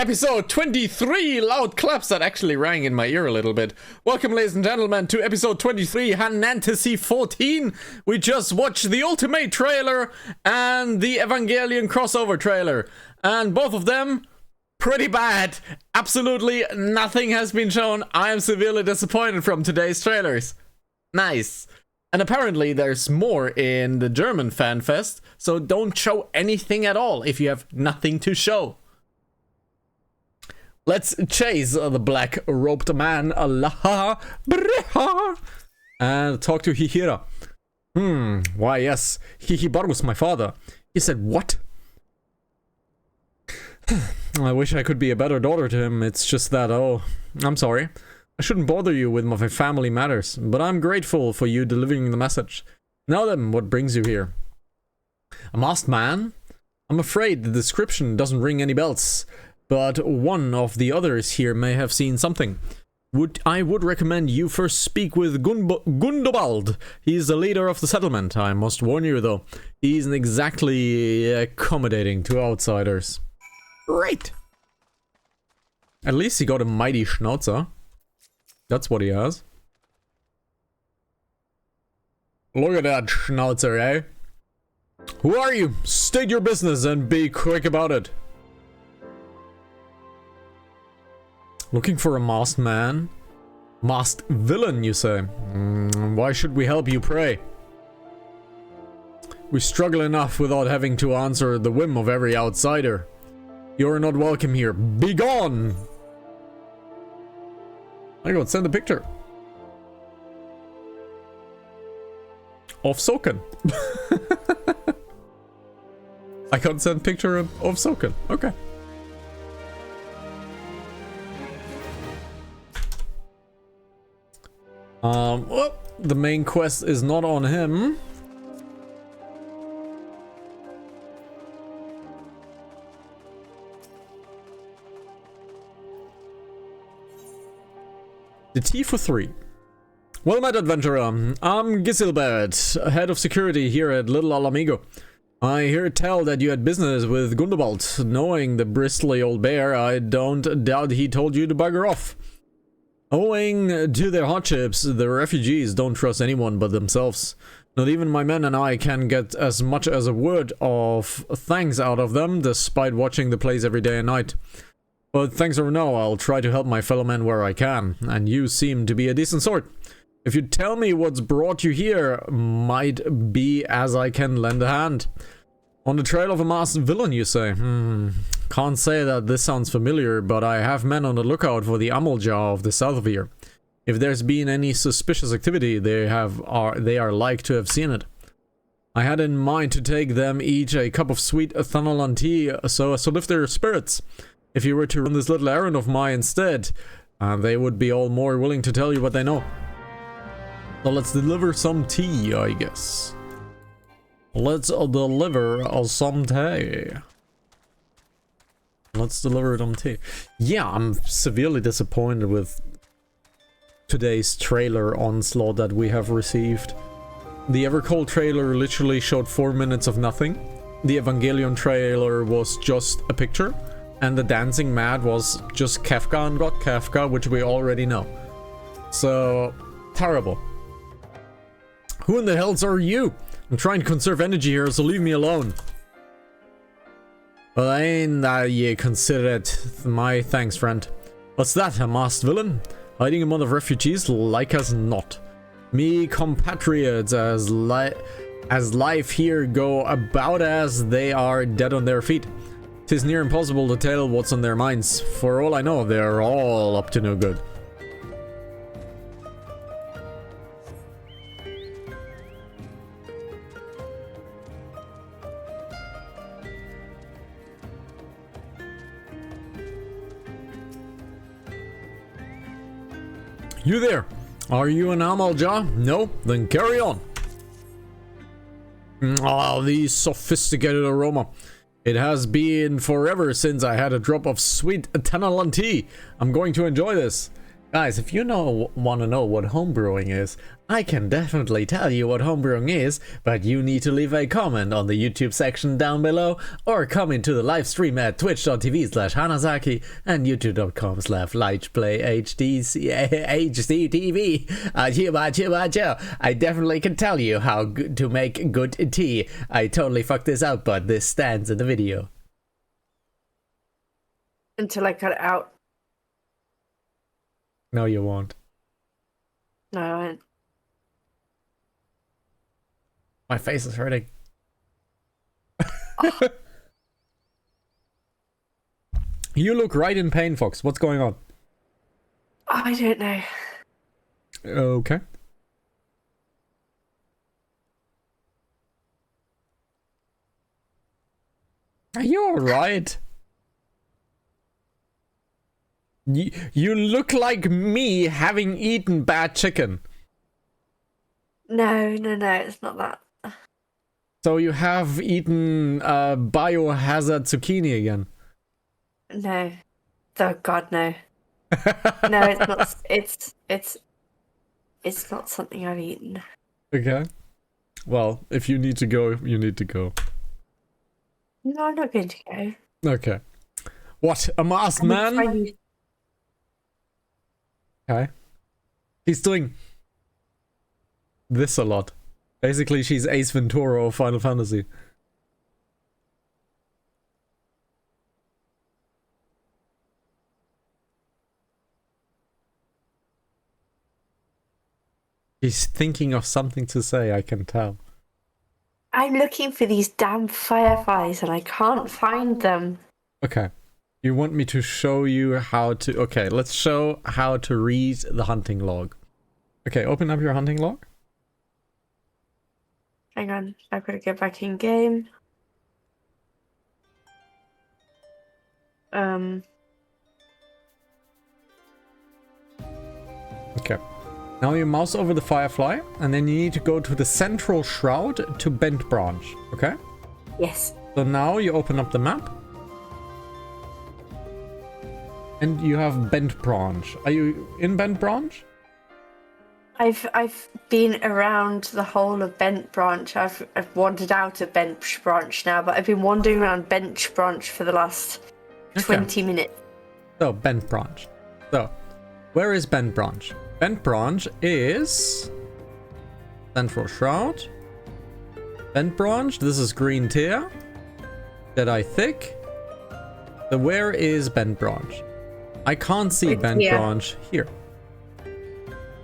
Episode 23, loud claps that actually rang in my ear a little bit. Welcome, ladies and gentlemen, to episode 23, Hanantasy 14. We just watched the Ultimate trailer and the Evangelion crossover trailer. And both of them, pretty bad. Absolutely nothing has been shown. I am severely disappointed from today's trailers. Nice. And apparently there's more in the German fan fest, so don't show anything at all if you have nothing to show. Let's chase the black-robed man, Lahabrea, and talk to Hihira. Why yes, Hihibaru's my father. He said, what? I wish I could be a better daughter to him, it's just that, oh, I'm sorry. I shouldn't bother you with my family matters, but I'm grateful for you delivering the message. Now then, what brings you here? A masked man? I'm afraid the description doesn't ring any bells. But one of the others here may have seen something. I would recommend you first speak with Gundobald. He's the leader of the settlement. I must warn you, though, he isn't exactly accommodating to outsiders. Right. At least he got a mighty schnauzer. That's what he has. Look at that schnauzer, eh? Who are you? State your business and be quick about it. Looking for a masked man? Masked villain, you say? Why should we help you, pray? We struggle enough without having to answer the whim of every outsider. You're not welcome here. Be gone! I got send a picture. Of Soken. I can't send picture of Soken. Okay. Well, the main quest is not on him. The T for 3. Well met, adventurer. I'm Gisilbert, head of security here at Little Alamigo. I hear tell that you had business with Gundobald. Knowing the bristly old bear, I don't doubt he told you to bugger off. Owing to their hardships, the refugees don't trust anyone but themselves. Not even my men and I can get as much as a word of thanks out of them, despite watching the place every day and night. But thanks or no, I'll try to help my fellow men where I can, and you seem to be a decent sort. If you tell me what's brought you here, might be as I can lend a hand. On the trail of a masked villain, you say? Can't say that this sounds familiar, but I have men on the lookout for the Amalja of the south of here. If there's been any suspicious activity, they are like to have seen it. I had in mind to take them each a cup of sweet Thanalan tea so as to lift their spirits. If you were to run this little errand of mine instead, they would be all more willing to tell you what they know. So let's deliver some tea, I guess. Let's deliver some tea. Let's deliver some tea. Yeah, I'm severely disappointed with today's trailer onslaught that we have received. The Evercold trailer literally showed 4 minutes of nothing. The Evangelion trailer was just a picture. And the Dancing Mad was just Kafka and got Kafka, which we already know. So, terrible. Who in the hells are you? I'm trying to conserve energy here, so leave me alone. Well, ain't that you consider it? My thanks, friend. What's that, a masked villain? Hiding among the refugees like as not. Me compatriots as life here go about as they are dead on their feet. 'Tis near impossible to tell what's on their minds. For all I know, they're all up to no good. You there? Are you an Amalja? No? Then carry on. Oh, the sophisticated aroma. It has been forever since I had a drop of sweet Thanalan tea. I'm going to enjoy this. Guys, if you want to know what homebrewing is, I can definitely tell you what homebrewing is, but you need to leave a comment on the YouTube section down below, or come into the live stream at twitch.tv/Hanantasy and youtube.com/LightPlayHDTV. I definitely can tell you how to make good tea. I totally fucked this up, but this stands in the video. Until I cut it out. No, you won't. No, I won't. My face is hurting. You look right in pain, Fox. What's going on? I don't know. Okay. Are you alright? You look like me having eaten bad chicken. No, it's not that. So you have eaten biohazard zucchini again? No. Oh God, no. No, it's not. It's not something I've eaten. Okay. Well, if you need to go, you need to go. No, I'm not going to go. Okay. What? A masked man? Okay. He's doing this a lot. Basically, she's Ace Ventura of Final Fantasy. He's thinking of something to say, I can tell. I'm looking for these damn fireflies and I can't find them. Okay. You want me to show you how to... Okay, let's show how to read the hunting log. Okay, open up your hunting log. Hang on, I've got to get back in game. Okay. Now you mouse over the firefly, and then you need to go to the central shroud to bent branch, okay? Yes. So now you open up the map. And you have bent branch. Are you in bent branch? I've been around the whole of Bent Branch. I've wandered out of Bench Branch now, but I've been wandering around Bench Branch for the last 20 minutes. So, Bent Branch. So, where is Bent Branch? Bent Branch is... Central Shroud. Bent Branch, this is Green Tear. Jedi Thick. So where is Bent Branch? I can't see Bent Branch here.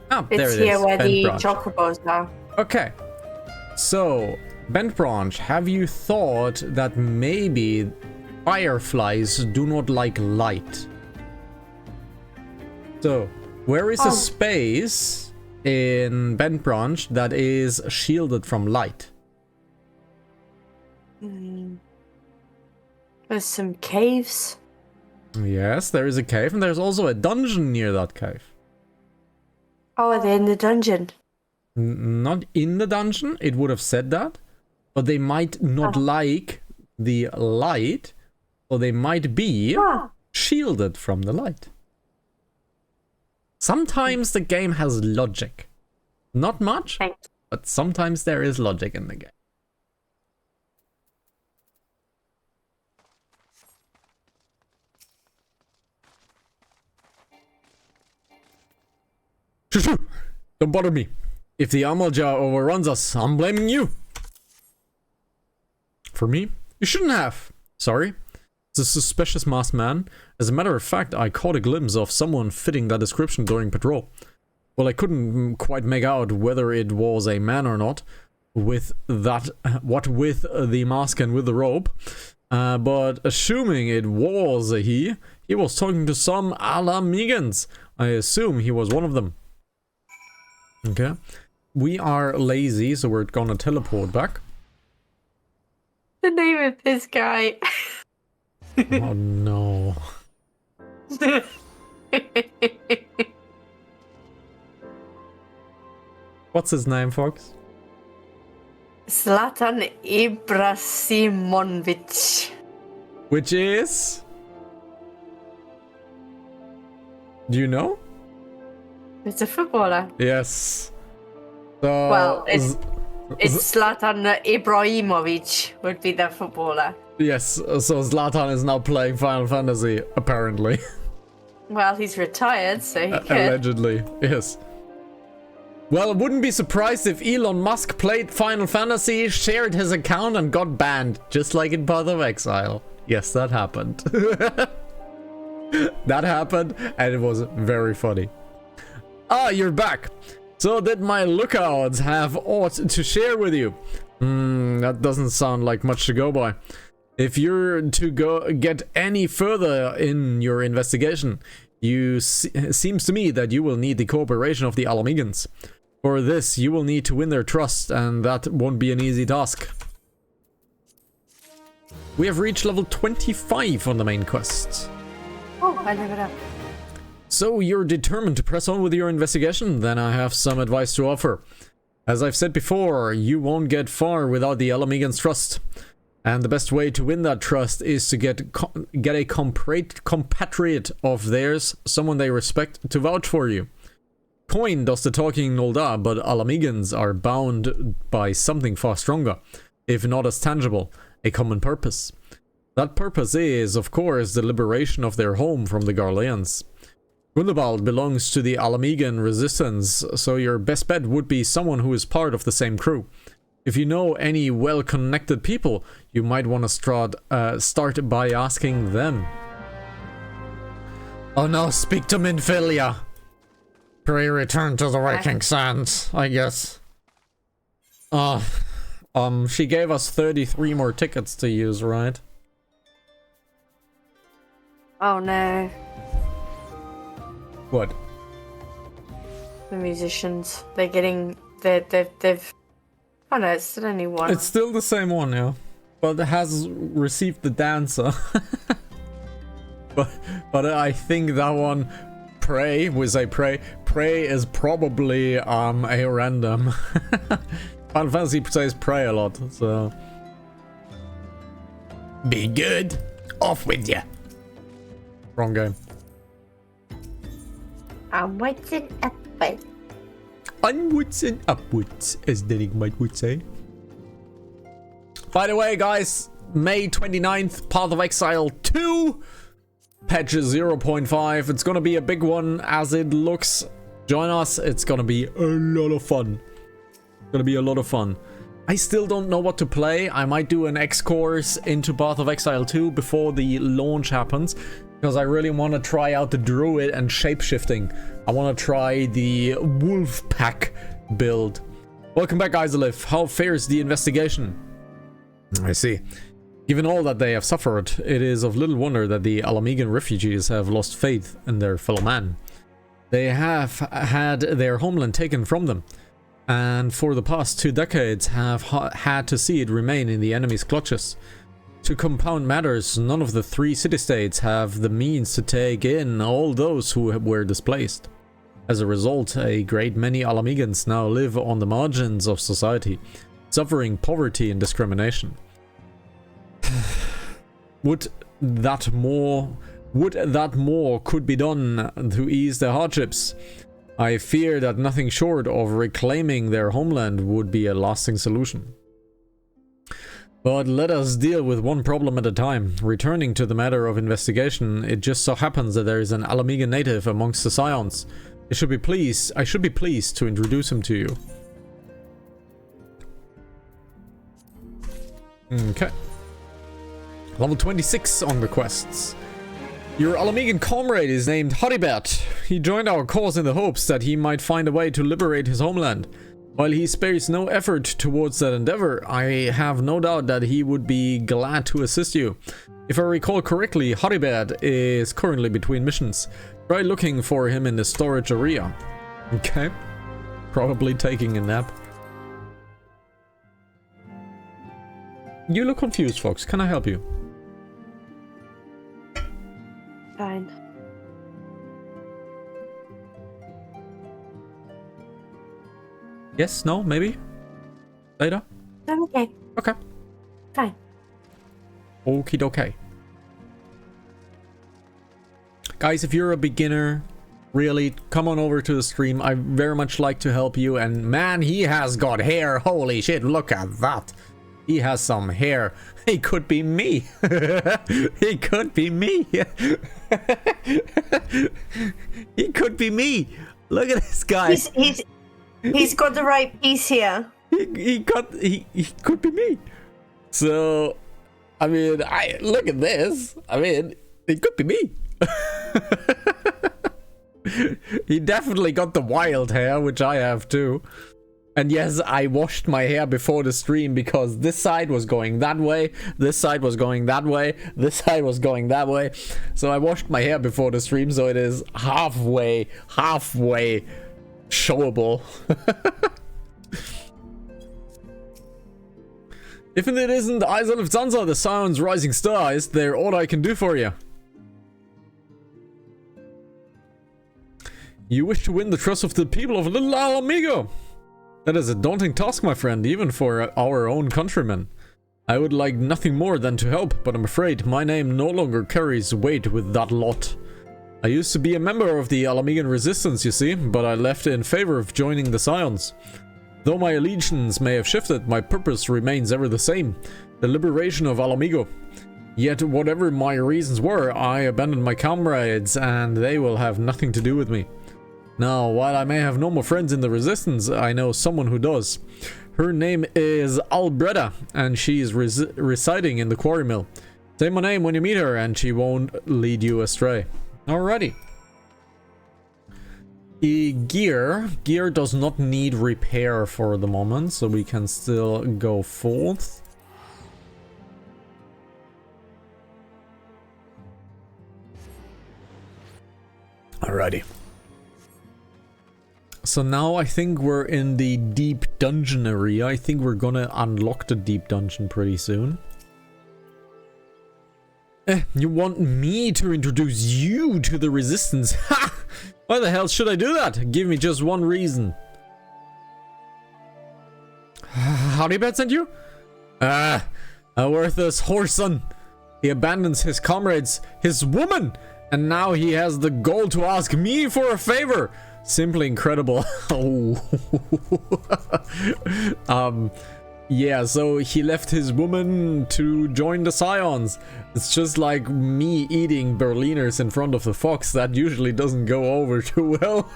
Ah, there it is. It's here where the Branch. chocobos are. Okay. So, Bent Branch, have you thought that maybe fireflies do not like light? So, where is a space in Bent Branch that is shielded from light? There's some caves. Yes, there is a cave, and there's also a dungeon near that cave. Oh, are they in the dungeon? Not in the dungeon, it would have said that. But they might not like the light, or they might be shielded from the light. Sometimes the game has logic. Not much, but sometimes there is logic in the game. Shoo-shoo! Don't bother me. If the armor jar overruns us, I'm blaming you. For me? You shouldn't have. Sorry. It's a suspicious masked man. As a matter of fact, I caught a glimpse of someone fitting that description during patrol. Well, I couldn't quite make out whether it was a man or not. With that, what with the mask and with the robe. But assuming it was a he was talking to some Alamegans. I assume he was one of them. Okay. We are lazy, so we're gonna teleport back. The name of this guy. Oh no. What's his name, Fox? Zlatan Ibrahimovic. Which is... Do you know? It's a footballer. Yes. So, Well, it's Zlatan Ibrahimovic would be the footballer. yes, so Zlatan is now playing Final Fantasy, apparently. Well, he's retired, so he could. Allegedly, yes. Well, wouldn't be surprised if Elon Musk played Final Fantasy, shared his account, and got banned, just like in Path of Exile. Yes, that happened. That happened, and it was very funny. Ah, you're back. So did my lookouts have aught to share with you? That doesn't sound like much to go by. If you're to get any further in your investigation, seems to me that you will need the cooperation of the Alamegans. For this, you will need to win their trust, and that won't be an easy task. We have reached level 25 on the main quest. Oh, I leveled up. So you're determined to press on with your investigation? Then I have some advice to offer. As I've said before, you won't get far without the Alamegans' trust. And the best way to win that trust is to get a compatriot of theirs, someone they respect, to vouch for you. Coin does the talking, Nolda, but Alamegans are bound by something far stronger, if not as tangible, a common purpose. That purpose is, of course, the liberation of their home from the Garleans. Gundobald belongs to the Alamegan resistance, so your best bet would be someone who is part of the same crew. If you know any well-connected people, you might want to start by asking them. Oh no, speak to Minfilia. Pray return to the Waking Sands, I guess. She gave us 33 more tickets to use, right? Oh no. What? The musicians. They're getting... They've... Oh no, it's still only one. It's still the same one, yeah. But it has received the dancer. but I think that one... Pray, we say pray. Pray is probably a random. Final Fantasy says pray a lot, so... Be good. Off with ya. Wrong game. Onwards and upwards. Onwards and upwards, as Derek would say. By the way, guys, May 29th, Path of Exile 2, patch 0.5. It's gonna be a big one as it looks. Join us, it's gonna be a lot of fun. It's gonna be a lot of fun. I still don't know what to play. I might do an X course into Path of Exile 2 before the launch happens, because I really want to try out the druid and shapeshifting. I want to try the wolf pack build. Welcome back, Isolith. How fares the investigation? I see. Given all that they have suffered, it is of little wonder that the Alamegan refugees have lost faith in their fellow man. They have had their homeland taken from them, and for the past 2 decades have had to see it remain in the enemy's clutches. To compound matters, none of the 3 city-states have the means to take in all those who were displaced. As a result, a great many Alamegans now live on the margins of society, suffering poverty and discrimination. Would that more could be done to ease their hardships? I fear that nothing short of reclaiming their homeland would be a lasting solution. But let us deal with one problem at a time. Returning to the matter of investigation, it just so happens that there is an Alamegan native amongst the Scions. I should be pleased to introduce him to you. Okay. Level 26 on the quests. Your Alamegan comrade is named Haribert. He joined our cause in the hopes that he might find a way to liberate his homeland. While he spares no effort towards that endeavor, I have no doubt that he would be glad to assist you. If I recall correctly, Haribert is currently between missions. Try looking for him in the storage area. Okay. Probably taking a nap. You look confused, Fox. Can I help you? Fine. Yes? No? Maybe? Later? I'm okay. Okay. Fine. Okie dokie. Guys, if you're a beginner really, come on over to the stream. I very much like to help you. And man, he has got hair. Holy shit, look at that. He has some hair. He could be me. He could be me. He could be me. Look at this guy. He's got the right piece here. He could be me. So, I mean, look at this. I mean, it could be me. He definitely got the wild hair, which I have too. And yes, I washed my hair before the stream because this side was going that way, this side was going that way, this side was going that way. So I washed my hair before the stream, so it is halfway showable. If it isn't Eyes of Zanza, the Scion's rising star, is there all I can do for you? You wish to win the trust of the people of Little Alamigo. That is a daunting task, my friend, even for our own countrymen. I would like nothing more than to help, but I'm afraid my name no longer carries weight with that lot. I used to be a member of the Alamigan resistance, you see, but I left in favor of joining the Scions. Though my allegiance may have shifted, my purpose remains ever the same, the liberation of Alamigo. Yet whatever my reasons were, I abandoned my comrades, and they will have nothing to do with me. Now, while I may have no more friends in the resistance, I know someone who does. Her name is Albreda, and she is residing in the quarry mill. Say my name when you meet her, and she won't lead you astray. Alrighty. Gear does not need repair for the moment, so we can still go forth. Alrighty. So now I think we're in the deep dungeon area. I think we're gonna unlock the deep dungeon pretty soon. You want me to introduce you to the resistance? Ha! Why the hell should I do that? Give me just one reason. Howdy, Bat sent you? A worthless whoreson. He abandons his comrades, his woman, and now he has the gall to ask me for a favor. Simply incredible. Yeah, so he left his woman to join the Scions. It's just like me eating Berliners in front of the fox. That usually doesn't go over too well.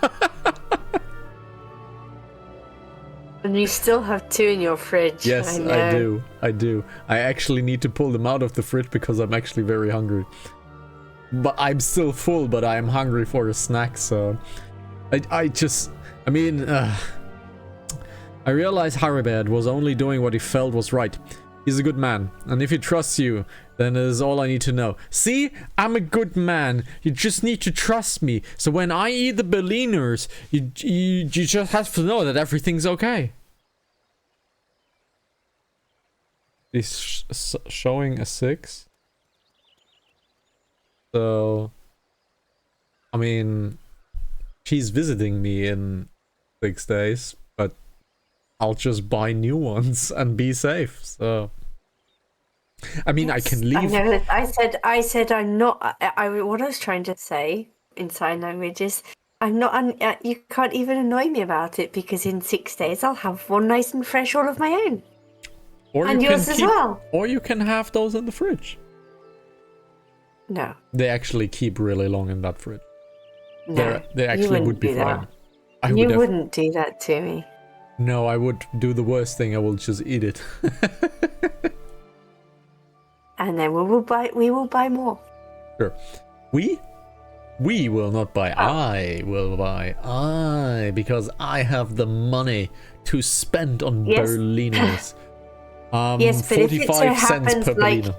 And you still have 2 in your fridge. Yes, I do. I actually need to pull them out of the fridge because I'm actually very hungry. But I'm still full, but I'm hungry for a snack, so... I realized Haribad was only doing what he felt was right. He's a good man, and if he trusts you, then it is all I need to know. See, I'm a good man. You just need to trust me. So when I eat the Berliners, you just have to know that everything's okay. He's showing a 6. So, I mean, she's visiting me in 6 days, but I'll just buy new ones and be safe. So, I mean, yes, I can leave. I know. I said I'm not. What I was trying to say in sign language is I'm not. You can't even annoy me about it because in 6 days I'll have one nice and fresh all of my own, or and yours as well. Or you can have those in the fridge. No, they actually keep really long in that fridge. No, they actually would be fine. You wouldn't do that to me. No, I would do the worst thing. I will just eat it. And then we will buy more. Sure. We will not buy. I will buy. Because I have the money to spend on Berliners. Yes, but 45 cents per Berliner.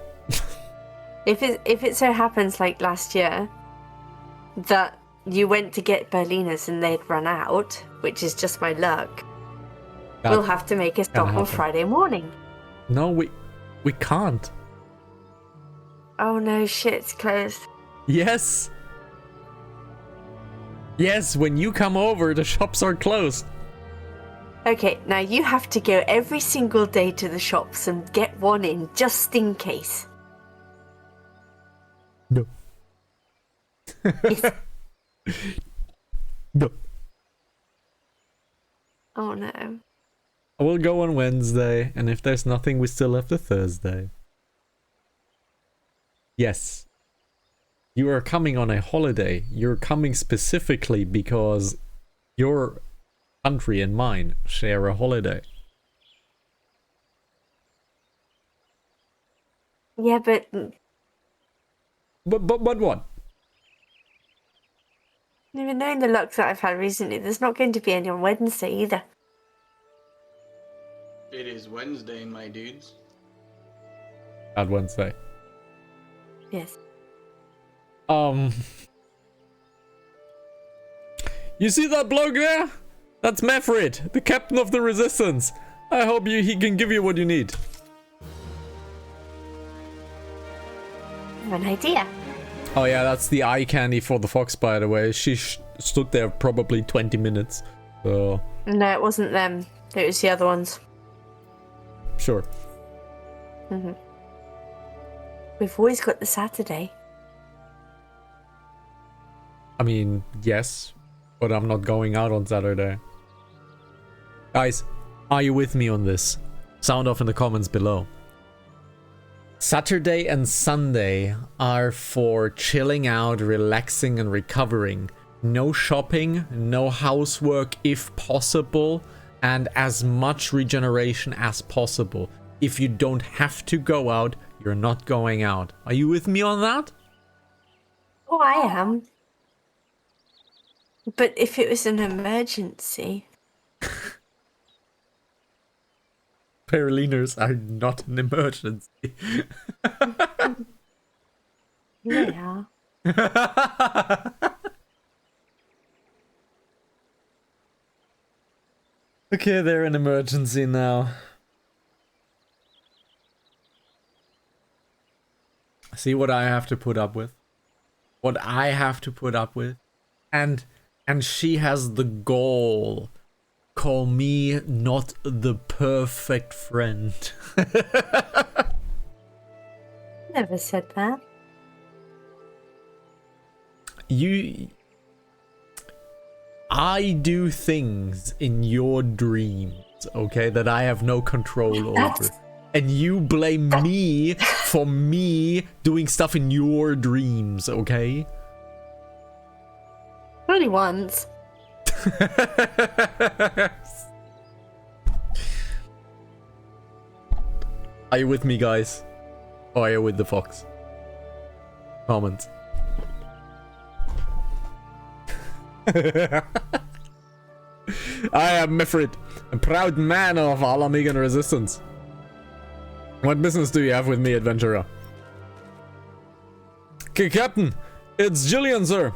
If it so happens like last year that you went to get Berliners and they'd run out, which is just my luck, we'll have to make a stop on Friday morning. No, we can't. Oh no, shit's closed. Yes. Yes, when you come over, the shops are closed. Okay, now you have to go every single day to the shops and get one in just in case. No. No. Oh no. We'll go on Wednesday, and if there's nothing, we still have the Thursday. Yes. You are coming on a holiday. You're coming specifically because your country and mine share a holiday. Yeah, but what? even knowing the luck that I've had recently, there's not going to be any on Wednesday either. It is Wednesday, my dudes. Bad Wednesday. Yes. You see that bloke there? That's Mefrid, the captain of the resistance. I hope he can give you what you need. I have an idea. Oh yeah, that's the eye candy for the fox, by the way. She stood there probably 20 minutes. So... No, it wasn't them. It was the other ones. Sure. Mm-hmm. We've always got the Saturday. I mean, yes, but I'm not going out on Saturday. Guys, are you with me on this? Sound off in the comments below. Saturday and Sunday are for chilling out, relaxing and recovering. No shopping, no housework if possible, and as much regeneration as possible. If you don't have to go out, you're not going out. Are you with me on that? Oh, I am. But if it was an emergency... Paraliners are not an emergency. Yeah. Okay, they're an emergency now. See what I have to put up with. What I have to put up with. And she has the goal. Call me not the perfect friend. Never said that. I do things in your dreams, okay, that I have no control over. And you blame me for me doing stuff in your dreams, okay? Only once. Are you with me, guys? Or are you with the fox? Comment. I am Mifrid, a proud man of Alamigan resistance. What business do you have with me, adventurer? Captain, it's Jillian, sir.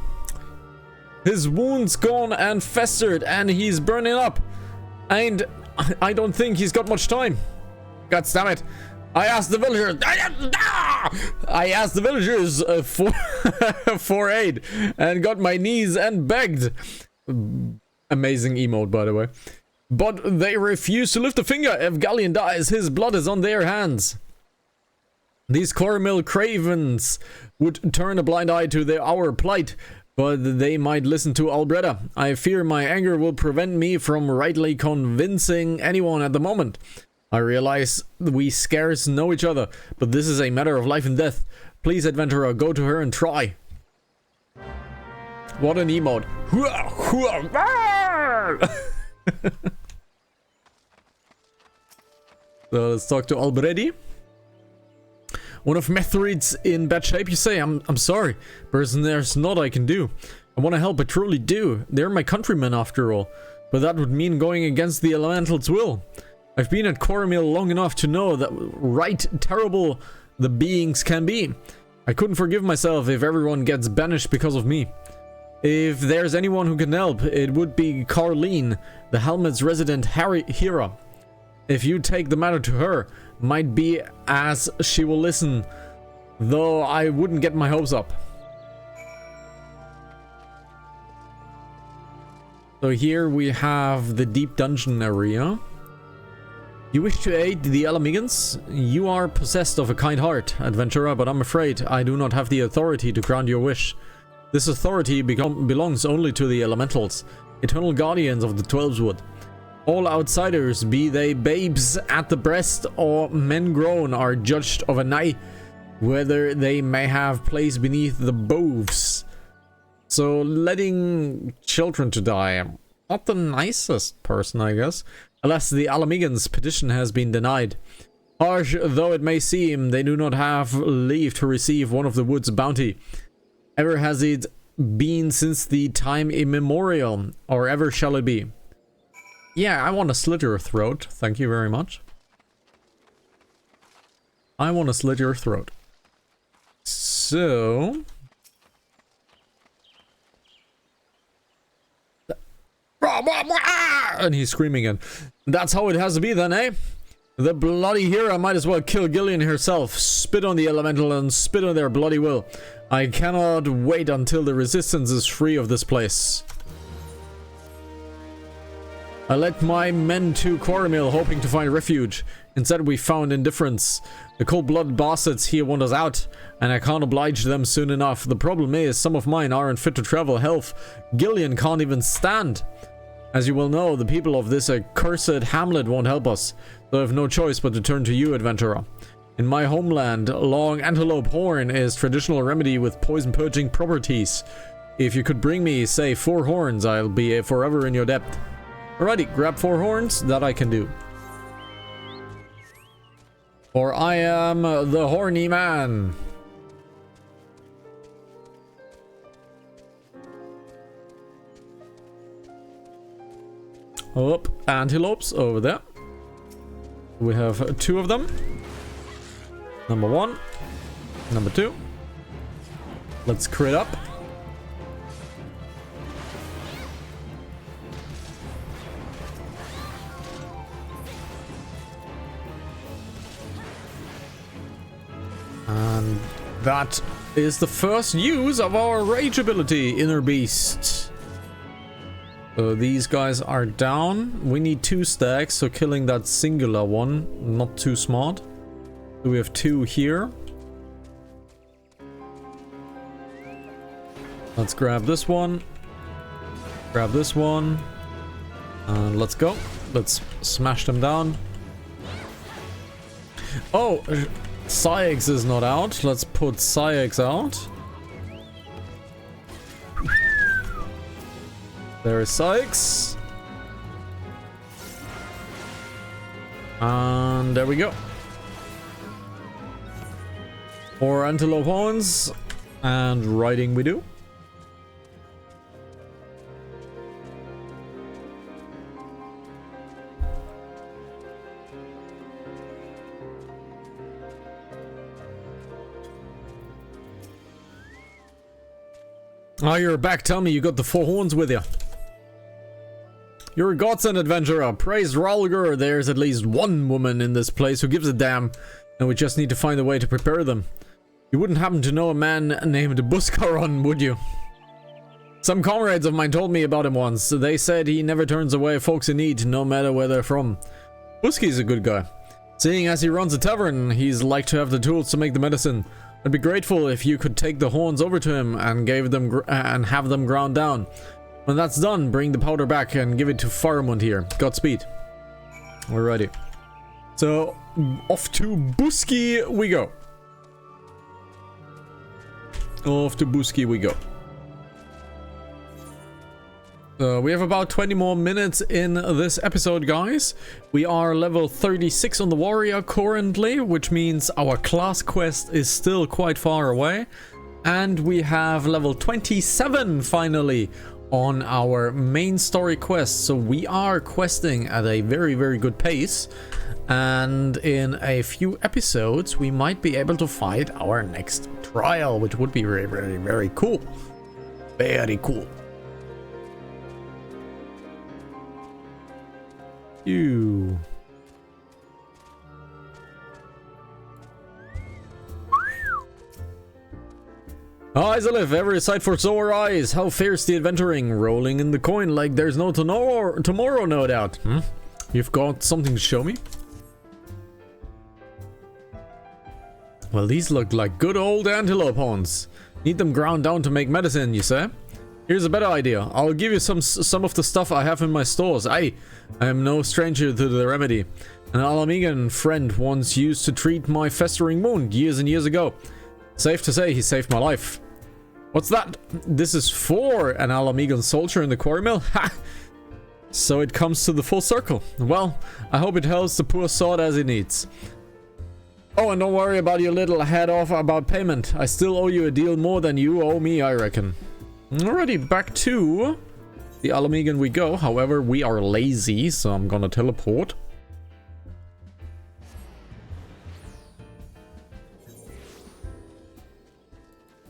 His wound's gone and festered and he's burning up. And I don't think he's got much time. God damn it. I asked the villagers for aid and got my knees and begged. Amazing emote, by the way. But they refuse to lift a finger. If Galleon dies, his blood is on their hands. These Cormill cravens would turn a blind eye to our plight, but they might listen to Albretta. I fear my anger will prevent me from rightly convincing anyone at the moment. I realize we scarce know each other, but this is a matter of life and death. Please, adventurer, go to her and try. What an emote. So let's talk to Albredi. One of Methrid's in bad shape, you say? I'm sorry. There's not I can do. I want to help, I truly do. They're my countrymen after all. But that would mean going against the elemental's will. I've been at Cormill long enough to know that right terrible the beings can be. I couldn't forgive myself if everyone gets banished because of me. If there's anyone who can help, it would be Carleen, the Helmet's resident Hera. If you take the matter to her, might be as she will listen, though I wouldn't get my hopes up. So here we have the deep dungeon area. You wish to aid the Alamigans? You are possessed of a kind heart, adventurer, but I'm afraid I do not have the authority to grant your wish. This authority belongs only to the elementals, eternal guardians of the 12's Wood. All outsiders, be they babes at the breast or men grown, are judged of an eye, whether they may have place beneath the boughs. So letting children to die, not the nicest person, I guess. Alas, the Alamegans' petition has been denied. Harsh though it may seem, they do not have leave to receive one of the wood's bounty. Ever has it been since the time immemorial, or ever shall it be. Yeah, I want to slit your throat. Thank you very much. I want to slit your throat. So... and he's screaming again. That's how it has to be then, eh? The bloody hero might as well kill Gillian herself. Spit on the elemental and spit on their bloody will. I cannot wait until the resistance is free of this place. I led my men to Quarrymill hoping to find refuge. Instead we found indifference. The cold-blooded bastards here want us out, and I can't oblige them soon enough. The problem is, some of mine aren't fit to travel. Health, Gillian can't even stand. As you well know, the people of this accursed hamlet won't help us, so I have no choice but to turn to you, adventurer. In my homeland, long antelope horn is traditional remedy with poison-purging properties. If you could bring me, say, 4 horns, I'll be forever in your debt. Alrighty, grab 4 horns, that I can do. For I am the horny man. Oh, antelopes over there. We have 2 of them. Number 1. Number 2. Let's crit up. And that is the first use of our rage ability, Inner Beast. So these guys are down. We need 2 stacks, so killing that singular one, not too smart. So we have 2 here. Let's grab this one. Grab this one. And let's go. Let's smash them down. Oh, Syx is not out. Let's put Syx out. There is Syx. And there we go. 4 antelope horns. And riding we do. Oh, you're back. Tell me you got the 4 horns with you. You're a godsend, adventurer. Praise Ralgur. There's at least one woman in this place who gives a damn, and we just need to find a way to prepare them. You wouldn't happen to know a man named Buskaron, would you? Some comrades of mine told me about him once. They said he never turns away folks in need, no matter where they're from. Busky's a good guy. Seeing as he runs a tavern, he's like to have the tools to make the medicine. I'd be grateful if you could take the horns over to him and have them ground down. When that's done, bring the powder back and give it to Faramund here. Godspeed. Alrighty. So, off to Busky we go. Off to Busky we go. We have about 20 more minutes in this episode, guys. We are level 36 on the warrior currently, which means our class quest is still quite far away. And we have level 27 finally on our main story quest. So we are questing at a very, very good pace. And in a few episodes, we might be able to fight our next trial, which would be very, very, very cool. Very cool. You. Eyes alive, every sight for sore eyes. How fierce the adventuring, rolling in the coin like there's no tomorrow, no doubt. You've got something to show me? Well, these look like good old antelope horns. Need them ground down to make medicine, you say? Here's a better idea. I'll give you some of the stuff I have in my stores. I am no stranger to the remedy. An Alamigan friend once used to treat my festering wound years and years ago. Safe to say he saved my life. What's that? This is for an Alamigan soldier in the quarry mill? Ha! So it comes to the full circle. Well, I hope it helps the poor sod as it needs. Oh, and don't worry about your little head off about payment. I still owe you a deal more than you owe me, I reckon. Alrighty, back to the Alamigan we go. However, we are lazy, so I'm gonna teleport.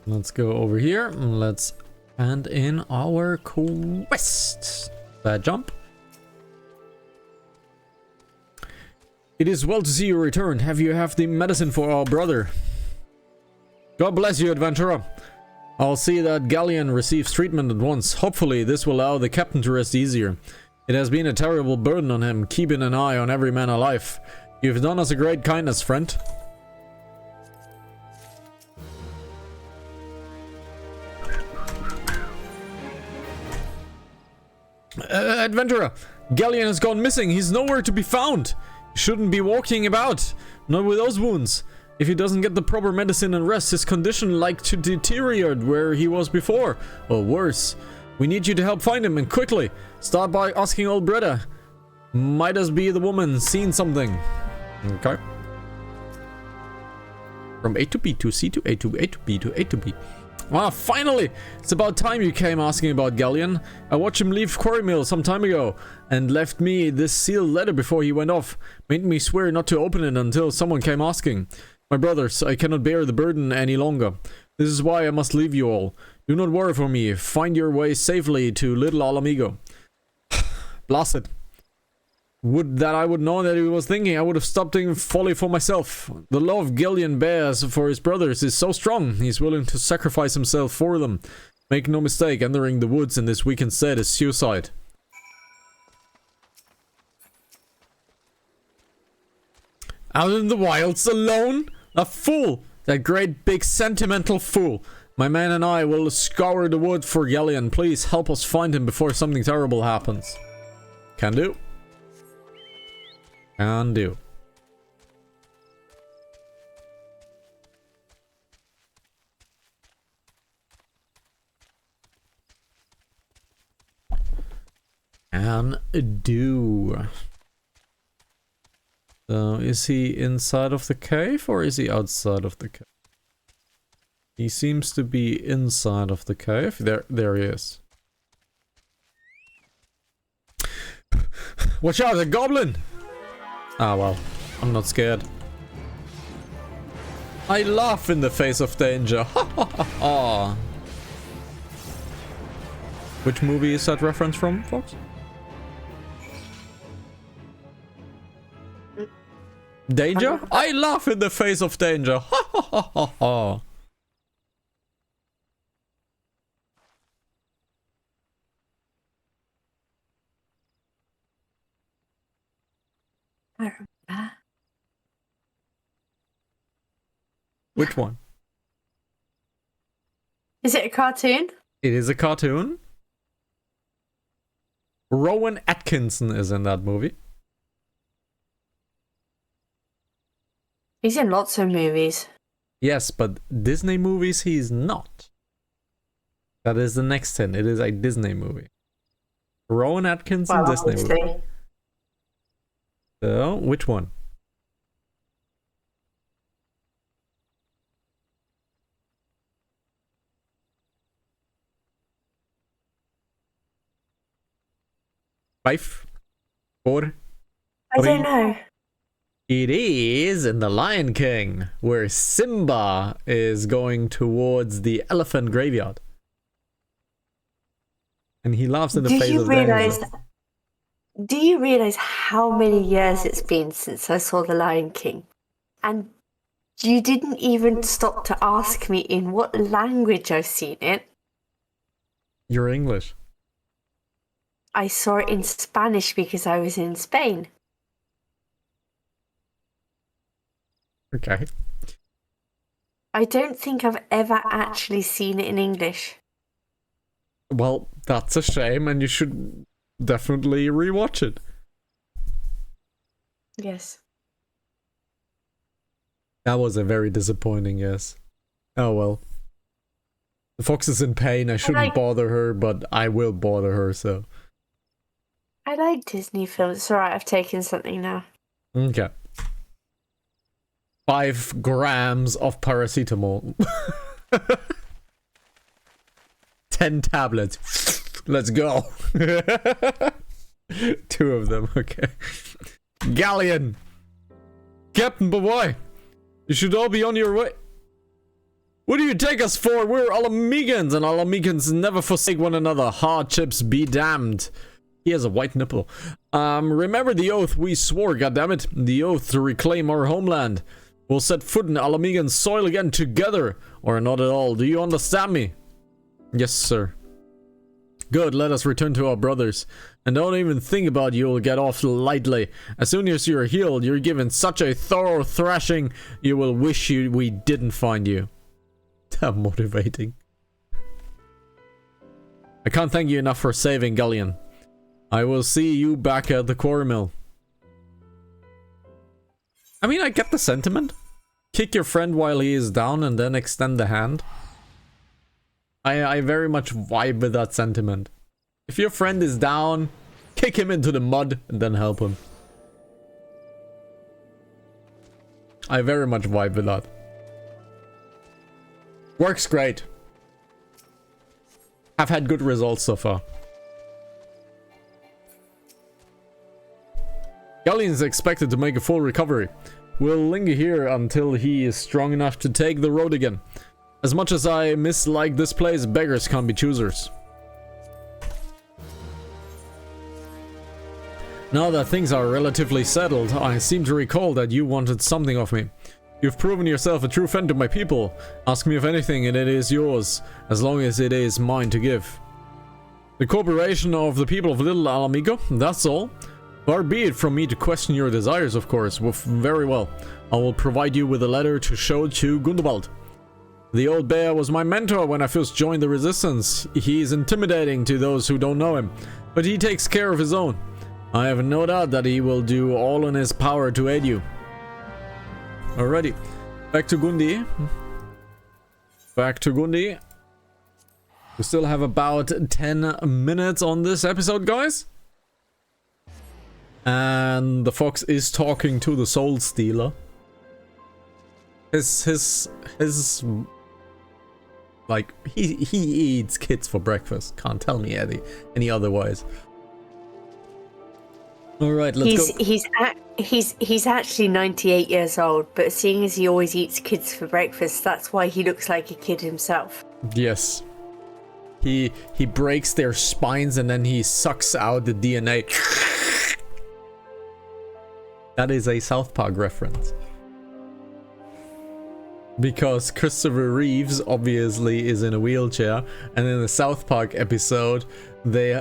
Let's go over here and let's hand in our quest. Bad jump. It is well to see you return. Have the medicine for our brother? God bless you, adventurer. I'll see that Galleon receives treatment at once. Hopefully, this will allow the captain to rest easier. It has been a terrible burden on him, keeping an eye on every man alive. You've done us a great kindness, friend. Adventurer, Galleon has gone missing. He's nowhere to be found. He shouldn't be walking about, not with those wounds. If he doesn't get the proper medicine and rest, his condition like to deteriorate where he was before, or worse. We need you to help find him, and quickly. Start by asking old Breda. Might as be the woman seen something. Okay. From A to B to C to A to A to B to A to B. Ah, finally! It's about time you came asking about Galleon. I watched him leave Quarry Mill some time ago, and left me this sealed letter before he went off. Made me swear not to open it until someone came asking. My brothers, I cannot bear the burden any longer. This is why I must leave you all. Do not worry for me. Find your way safely to Little Alamigo. Blasted. Would that I would know that he was thinking, I would have stopped thinking folly for myself. The love Galleon bears for his brothers is so strong, he's willing to sacrifice himself for them. Make no mistake, entering the woods in this weakened state is suicide. Out in the wilds alone? A fool! That great big sentimental fool. My man and I will scour the wood for Galleon. Please help us find him before something terrible happens. Can do. Can do. Can do. So, is he inside of the cave or is he outside of the cave? He seems to be inside of the cave. There he is. Watch out, a goblin! Ah, well, I'm not scared. I laugh in the face of danger. Ha ha ha ha. Which movie is that reference from, folks? Danger? I laugh in the face of danger. Ha ha ha ha ha. I remember. Which one? Is it a cartoon? It is a cartoon. Rowan Atkinson is in that movie. He's in lots of movies. Yes, but Disney movies he's not. That is the next hint. It is a Disney movie. Rowan Atkinson, Well, Disney obviously. movie. So, which one? Five, four, I don't know. It is in The Lion King, where Simba is going towards the elephant graveyard. And he laughs in the face of danger. Do you realize how many years it's been since I saw The Lion King? And you didn't even stop to ask me in what language I've seen it. You're English. I saw it in Spanish because I was in Spain. I don't think I've ever actually seen it in English. Well, that's a shame, and you should definitely rewatch it. Yes. That was a very disappointing yes. Oh well. The fox is in pain, I shouldn't bother her, but I will bother her, so. I like Disney films. It's alright, I've taken something now. Okay. 5 grams of paracetamol. 10 tablets. Let's go. 2 of them, okay. Galleon! Captain Boy! You should all be on your way. What do you take us for? We're Alamegans, and Alamegans never forsake one another. Hardships be damned. He has a white nipple. Remember the oath we swore, goddammit. The oath to reclaim our homeland. We'll set foot in Alamegan soil again together. Or not at all. Do you understand me? Yes, sir. Good, let us return to our brothers. And don't even think about you'll get off lightly. As soon as you're healed, you're given such a thorough thrashing, you will wish we didn't find you. Damn motivating. I can't thank you enough for saving Galleon. I will see you back at the quarry mill. I mean, I get the sentiment. Kick your friend while he is down and then extend the hand. I very much vibe with that sentiment. If your friend is down, kick him into the mud and then help him. I very much vibe with that. Works great. I've had good results so far. Galleon is expected to make a full recovery. We'll linger here until he is strong enough to take the road again. As much as I mislike this place, beggars can't be choosers. Now that things are relatively settled, I seem to recall that you wanted something of me. You've proven yourself a true friend to my people. Ask me of anything and it is yours, as long as it is mine to give. The cooperation of the people of Little Alamigo, that's all. Far be it from me to question your desires, of course. Very well. I will provide you with a letter to show to Gundobald. The old bear was my mentor when I first joined the resistance. He is intimidating to those who don't know him, but he takes care of his own. I have no doubt that he will do all in his power to aid you. Alrighty. Back to Gundi. Back to Gundi. We still have about 10 minutes on this episode, guys. And the fox is talking to the soul stealer. His like he eats kids for breakfast. Can't tell me any otherwise. All right, let's go. He's actually 98 years old, but seeing as he always eats kids for breakfast, that's why he looks like a kid himself. Yes. He breaks their spines and then he sucks out the DNA. That is a South Park reference. Because Christopher Reeves obviously is in a wheelchair, and in the South Park episode they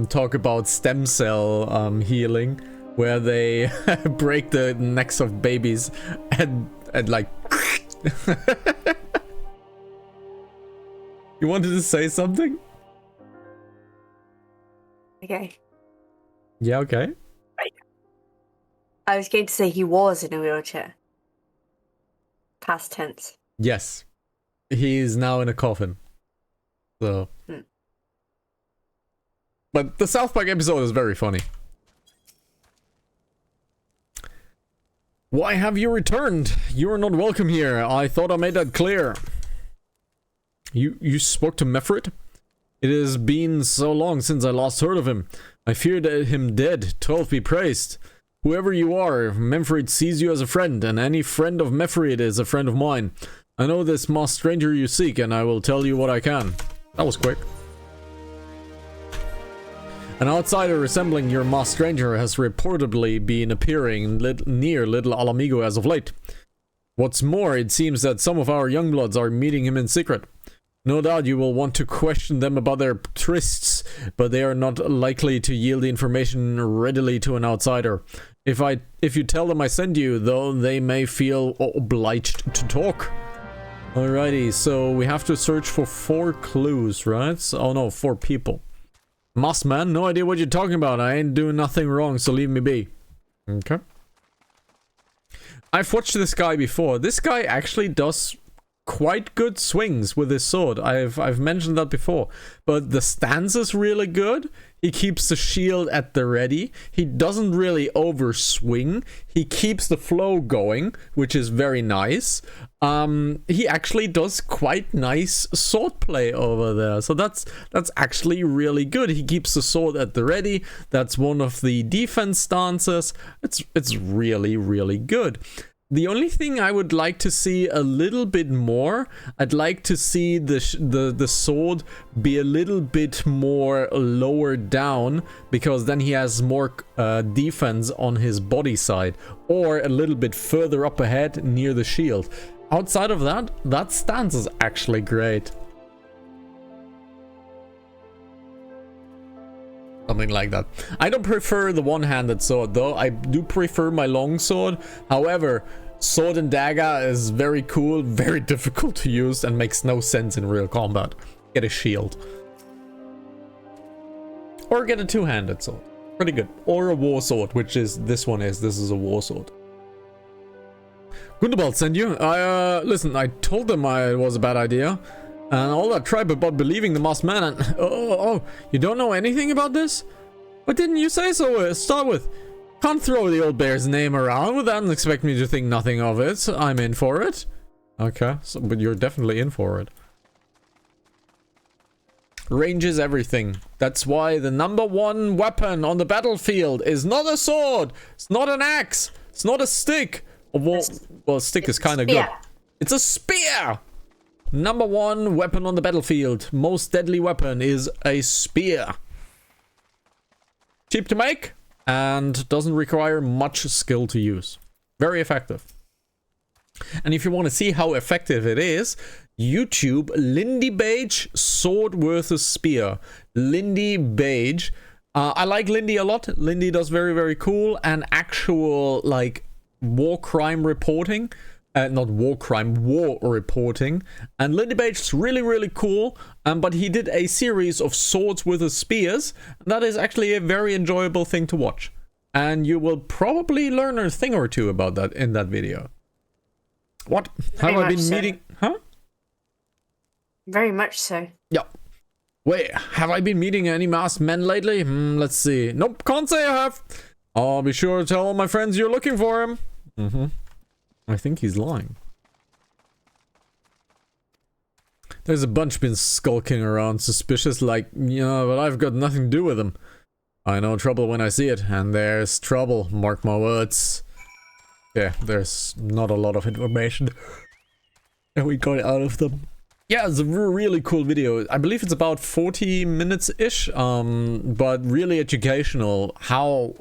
talk about stem cell healing, where they break the necks of babies and like You wanted to say something? Okay. Yeah, okay. Right. I was going to say he was in a wheelchair. Past tense. Yes. He is now in a coffin. So. But the South Park episode is very funny. Why have you returned? You are not welcome here. I thought I made that clear. You spoke to Mefrit? It has been so long since I last heard of him. I feared him dead. 12 be praised. Whoever you are, Mefrit sees you as a friend, and any friend of Mefrit is a friend of mine. I know this masked stranger you seek, and I will tell you what I can. That was quick. An outsider resembling your masked stranger has reportedly been appearing near Little Alamigo as of late. What's more, it seems that some of our youngbloods are meeting him in secret. No doubt you will want to question them about their trysts, but they are not likely to yield the information readily to an outsider. If you tell them I sent you, though, they may feel obliged to talk. Alrighty, so we have to search for 4 clues, right? So, oh no, 4 people. Moss man, no idea what you're talking about. I ain't doing nothing wrong, so leave me be. Okay. I've watched this guy before. This guy actually does quite good swings with his sword. I've mentioned that before. But the stance is really good. He keeps the shield at the ready. He doesn't really overswing. He keeps the flow going, which is very nice. He actually does quite nice sword play over there. So that's actually really good. He keeps the sword at the ready. That's one of the defense stances. It's really, really good. The only thing I would like to see a little bit more, I'd like to see the sword be a little bit more lower down, because then he has more defense on his body side, or a little bit further up ahead near the shield. Outside of that, that stance is actually great. Something like that. I don't prefer the one-handed sword though. I do prefer my long sword. However, sword and dagger is very cool, very difficult to use, and makes no sense in real combat. Get a shield. Or get a two-handed sword. Pretty good. Or a war sword, which is this one is. This is a war sword. Gundabald sent you. Listen, I told them it was a bad idea. And all that tripe about believing the masked man and... Oh, you don't know anything about this? What didn't you say so to start with? Can't throw the old bear's name around without and expect me to think nothing of it. I'm in for it. Okay, so, but you're definitely in for it. Range is everything. That's why the #1 weapon on the battlefield is not a sword. It's not an axe. It's not a stick. Well, a stick is kind of good. It's a spear. #1 weapon on the battlefield. Most deadly weapon is a spear. Cheap to make and doesn't require much skill to use. Very effective. And if you want to see how effective it is, YouTube Lindy Bage sword versus spear. Lindy Bage. I like Lindy a lot. Lindy does very, very cool and actual like war crime reporting. Not war crime, war reporting. And Lindy Bage is really, really cool. But he did a series of swords with his spears. And that is actually a very enjoyable thing to watch. And you will probably learn a thing or two about that in that video. What? Have I been meeting? Huh? Very much so. Yeah. Wait, have I been meeting any masked men lately? Let's see. Nope, can't say I have. I'll be sure to tell all my friends you're looking for him. I think he's lying. There's a bunch been skulking around, suspicious like, yeah, but I've got nothing to do with them. I know trouble when I see it, and there's trouble, mark my words. Yeah, there's not a lot of information that we got out of them. Yeah, it's a really cool video. I believe it's about 40 minutes-ish, but really educational how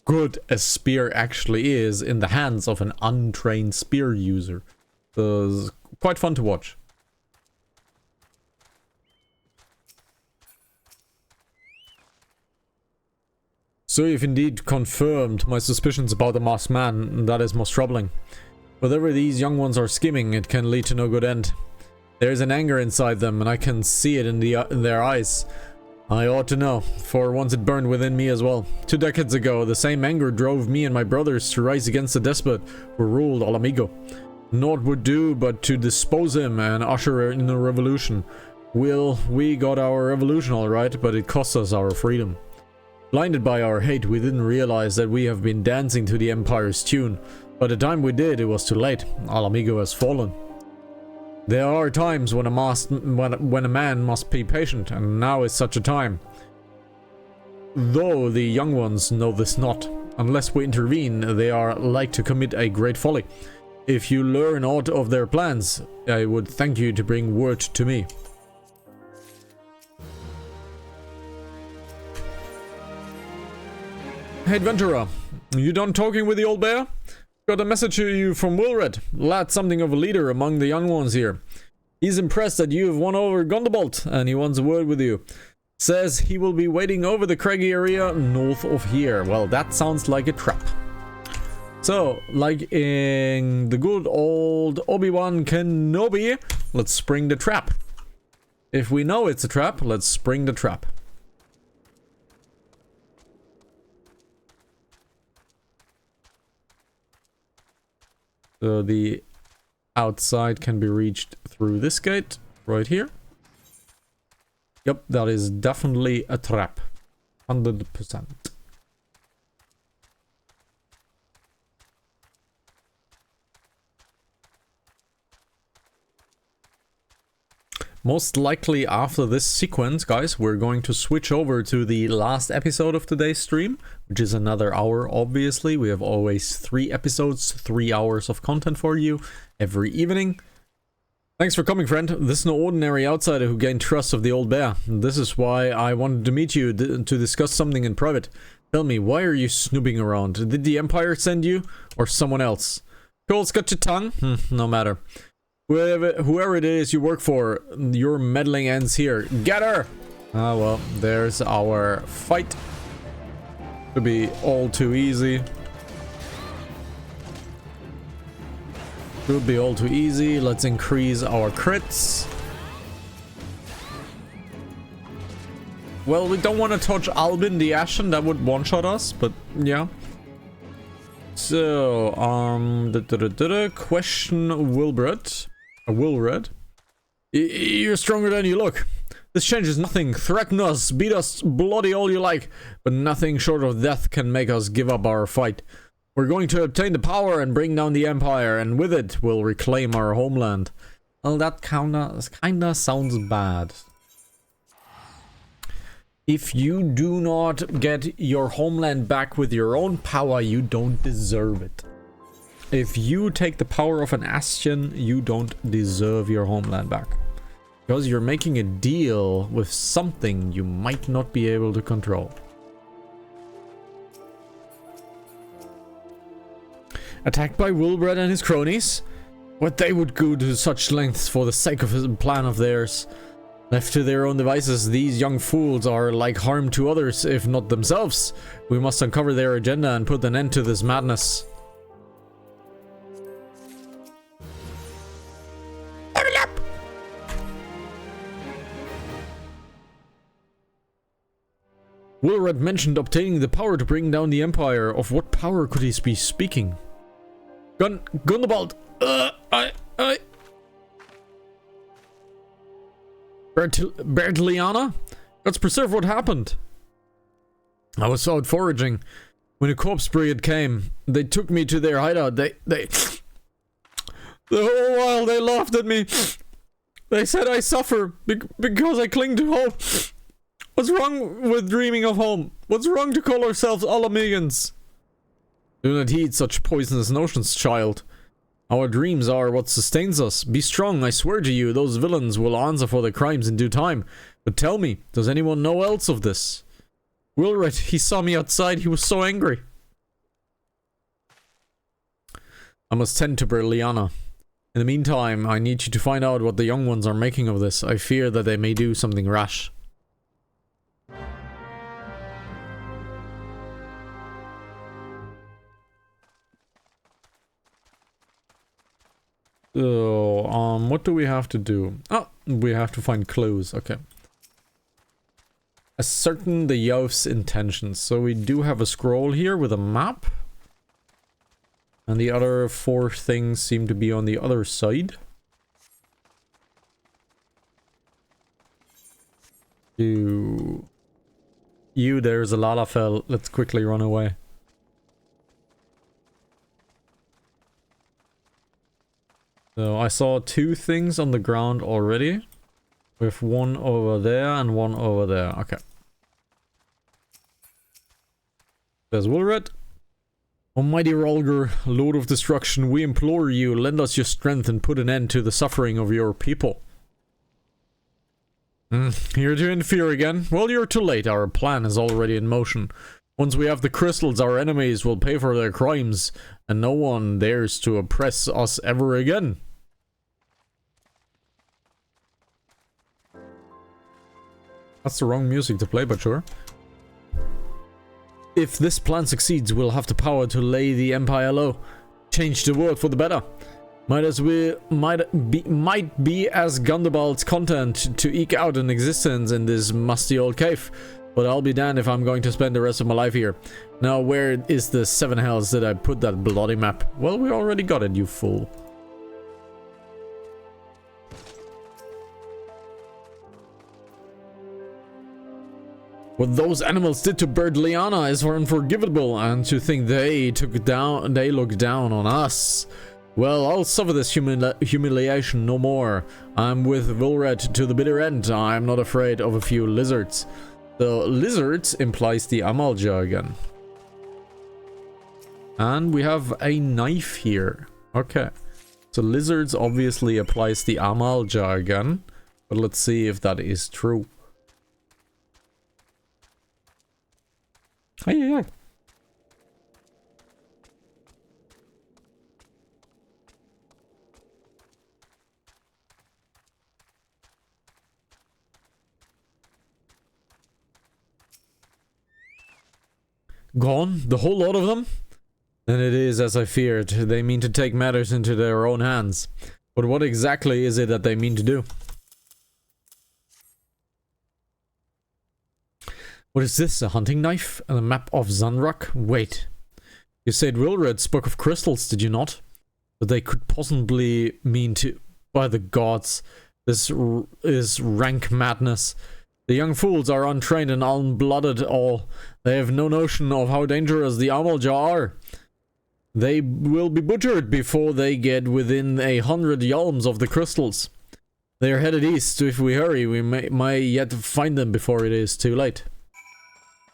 good a spear actually is in the hands of an untrained spear user. So it's quite fun to watch. So you've indeed confirmed my suspicions about the masked man, and that is most troubling. Whatever these young ones are scheming, it can lead to no good end. There is an anger inside them, and I can see it in their eyes. I ought to know, for once it burned within me as well. 2 decades ago, the same anger drove me and my brothers to rise against the despot who ruled Alamigo. Naught would do but to dispose him and usher in a revolution. We got our revolution alright, but it cost us our freedom. Blinded by our hate, we didn't realize that we have been dancing to the Empire's tune. By the time we did, it was too late. Alamigo has fallen. There are times when a man must be patient, and now is such a time. Though the young ones know this not. Unless we intervene, they are like to commit a great folly. If you learn aught of their plans, I would thank you to bring word to me. Hey adventurer, you done talking with the old bear? Got a message to you from Wilred. Lad's something of a leader among the young ones here. He's impressed that you have won over Gundabald, and he wants a word with you. Says he will be waiting over the craggy area north of here. Well, that sounds like a trap. So, like in the good old Obi-Wan Kenobi, let's spring the trap. If we know it's a trap, let's spring the trap. So the outside can be reached through this gate right here. Yep, that is definitely a trap. 100%. Most likely after this sequence, guys, we're going to switch over to the last episode of today's stream, which is another hour, obviously. We have always 3 episodes, 3 hours of content for you every evening. Thanks for coming, friend. This is no ordinary outsider who gained trust of the old bear. This is why I wanted to meet you to discuss something in private. Tell me, why are you snooping around? Did the Empire send you? Or someone else? Cole's got your tongue? No matter. Whoever it is you work for, your meddling ends here. Get her! Ah, well, there's our fight. Could be all too easy. Could be all too easy. Let's increase our crits. Well, we don't want to touch Albin the Ashen. That would one-shot us, but yeah. So, question Wilbred. Wilred. You're stronger than you look. This changes nothing. Threaten us, beat us bloody all you like, but nothing short of death can make us give up our fight. We're going to obtain the power and bring down the Empire, and with it, we'll reclaim our homeland. Well, that kinda sounds bad. If you do not get your homeland back with your own power, you don't deserve it. If you take the power of an Astion, you don't deserve your homeland back. Because you're making a deal with something you might not be able to control. Attacked by Wilbred and his cronies? What they would go to such lengths for the sake of a plan of theirs. Left to their own devices, these young fools are like harm to others, if not themselves. We must uncover their agenda and put an end to this madness. Wilred mentioned obtaining the power to bring down the Empire. Of what power could he be speaking? Gundobald! Bertliana? Let's preserve what happened. I was out foraging. When a corpse brigade came, they took me to their hideout. The whole while they laughed at me. They said I suffer because I cling to hope. What's wrong with dreaming of home? What's wrong to call ourselves Alamegans? Do not heed such poisonous notions, child. Our dreams are what sustains us. Be strong, I swear to you, those villains will answer for their crimes in due time. But tell me, does anyone know else of this? Wilred, he saw me outside, he was so angry. I must tend to Berliana. In the meantime, I need you to find out what the young ones are making of this. I fear that they may do something rash. So, what do we have to do? Oh, we have to find clues. Okay. Ascertain the Yov's intentions. So we do have a scroll here with a map. And the other 4 things seem to be on the other side. You, there's a Lalafell. Let's quickly run away. So I saw 2 things on the ground already. With one over there and one over there. Okay. There's Wilred. Almighty Rolger, Lord of Destruction, we implore you, lend us your strength and put an end to the suffering of your people. Here to interfere again? Well, you're too late. Our plan is already in motion. Once we have the crystals, our enemies will pay for their crimes, and no one dares to oppress us ever again. That's the wrong music to play, but sure. If this plan succeeds, we'll have the power to lay the Empire low. Change the world for the better. Might be as Gundabald's content to eke out an existence in this musty old cave. But I'll be damned if I'm going to spend the rest of my life here. Now, where is the 7 hells that I put that bloody map? Well, we already got it, you fool. What those animals did to Bird Liana is unforgivable, and to think they looked down on us. Well, I'll suffer this humiliation no more. I'm with Vilred to the bitter end. I'm not afraid of a few lizards. So, lizards implies the Amal jargon. And we have a knife here. Okay. So, lizards obviously applies the Amal jargon. But let's see if that is true. Hey. Gone? The whole lot of them? Then it is as I feared. They mean to take matters into their own hands. But what exactly is it that they mean to do? What is this? A hunting knife? And a map of Zanrak? Wait. You said Wilred spoke of crystals, did you not? But they could possibly mean to... By the gods. This is rank madness. The young fools are untrained and unblooded all. They have no notion of how dangerous the Amalja are. They will be butchered before they get within 100 yalms of the crystals. They are headed east. If we hurry, we might yet find them before it is too late.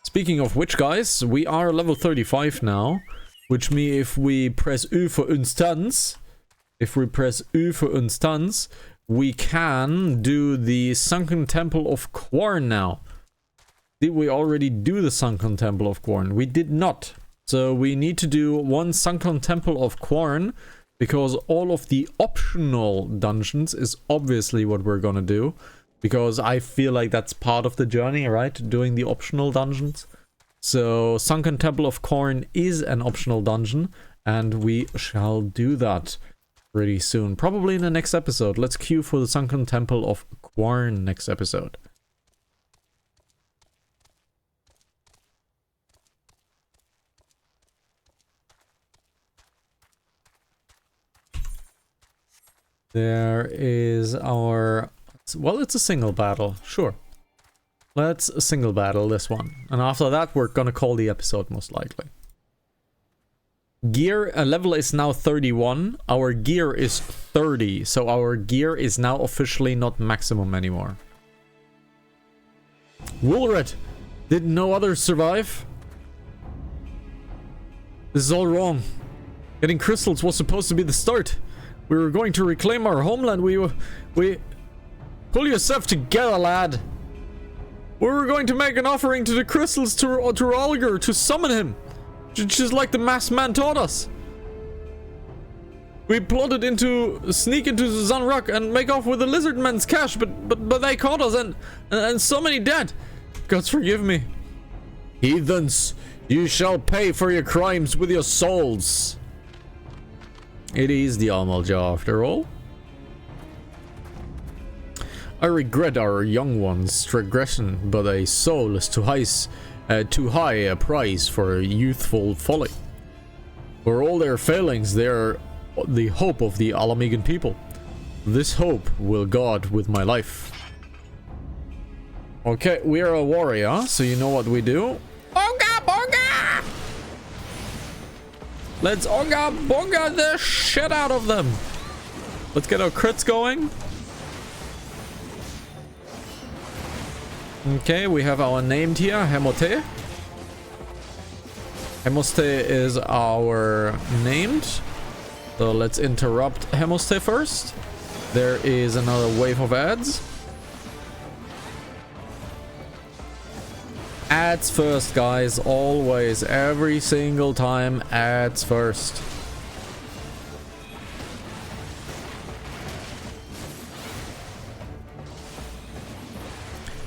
Speaking of which, guys, we are level 35 now. Which means if we press U for instance, we can do the Sunken Temple of Quarn now. Did we already do the Sunken Temple of Quarn? We did not. So we need to do one Sunken Temple of Quarn, because all of the optional dungeons is obviously what we're gonna do. Because I feel like that's part of the journey, right? Doing the optional dungeons. So Sunken Temple of Quarn is an optional dungeon, and we shall do that pretty soon. Probably in the next episode. Let's queue for the Sunken Temple of Quarn next episode. There is our... Well, it's a single battle. Sure. Let's single battle this one. And after that, we're gonna call the episode most likely. Gear level is now 31. Our gear is 30. So our gear is now officially not maximum anymore. Woolred! Did no others survive? This is all wrong. Getting crystals was supposed to be the start. We were going to reclaim our homeland. We pull yourself together, lad. We were going to make an offering to the crystals to Rolger to summon him. Just like the masked man taught us. We plotted to sneak into Zanrak and make off with the lizard man's cash, but they caught us and so many dead. Gods forgive me. Heathens, you shall pay for your crimes with your souls. It is the Amalja after all. I regret our young ones' transgression, but a soul is too high a price for youthful folly. For all their failings, they are the hope of the Alamigan people. This hope will guard with my life. Okay, we are a warrior, so you know what we do. Oga bonga! Let's Oga bonga the shit out of them. Let's get our crits going. Okay, we have our named here, Hemote. Hemoste is our named. So let's interrupt Hemoste first. There is another wave of ads. Ads first, guys. Always, every single time, ads first.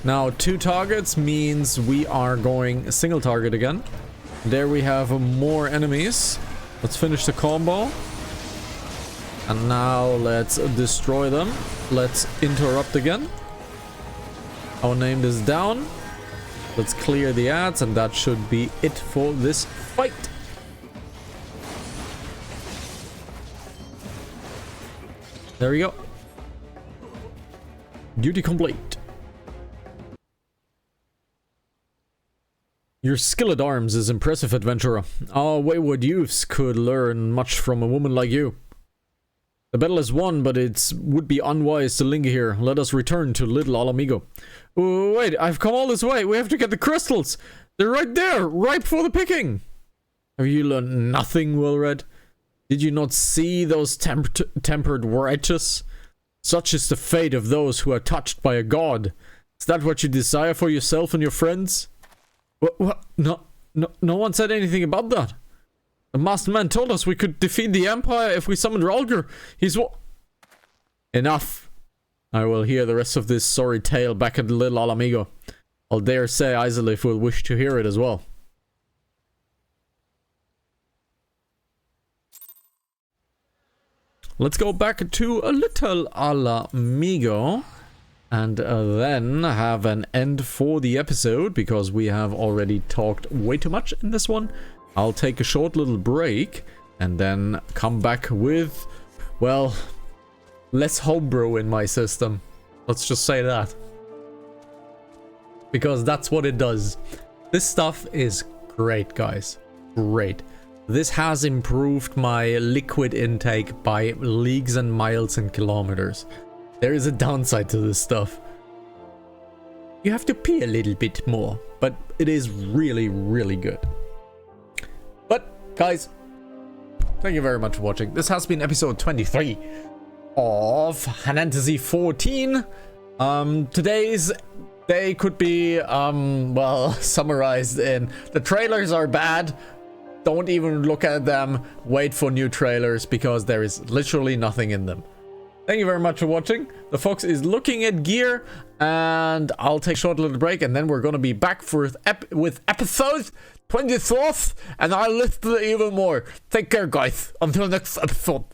Now, 2 targets means we are going single target again. There we have more enemies. Let's finish the combo. And now let's destroy them. Let's interrupt again. I'll name this down. Let's clear the ads, and that should be it for this fight. There we go. Duty complete. Your skill at arms is impressive, adventurer. Our wayward youths could learn much from a woman like you. The battle is won, but it would be unwise to linger here. Let us return to Little Alamigo. Wait, I've come all this way. We have to get the crystals. They're right there, ripe for the picking. Have you learned nothing, Wilred? Did you not see those tempered righteous? Such is the fate of those who are touched by a god. Is that what you desire for yourself and your friends? What? No one said anything about that. The masked man told us we could defeat the Empire if we summoned Ralger. He's what? Enough. I will hear the rest of this sorry tale back at Little Alamigo. I'll dare say Isolif will wish to hear it as well. Let's go back to a Little Alamigo. And then have an end for the episode, because we have already talked way too much in this one. I'll take a short little break and then come back with, well, less homebrew in my system. Let's just say that. Because that's what it does. This stuff is great, guys. Great. This has improved my liquid intake by leagues and miles and kilometers. There is a downside to this stuff. You have to pee a little bit more, but it is really, really good. But, guys, thank you very much for watching. This has been episode 23 of Hanantasy 14. Today's day could be, well, summarized in the trailers are bad. Don't even look at them. Wait for new trailers, because there is literally nothing in them. Thank you very much for watching. The Fox is looking at gear, and I'll take a short little break, and then we're going to be back with episode 24, and I'll list even more. Take care, guys. Until next episode.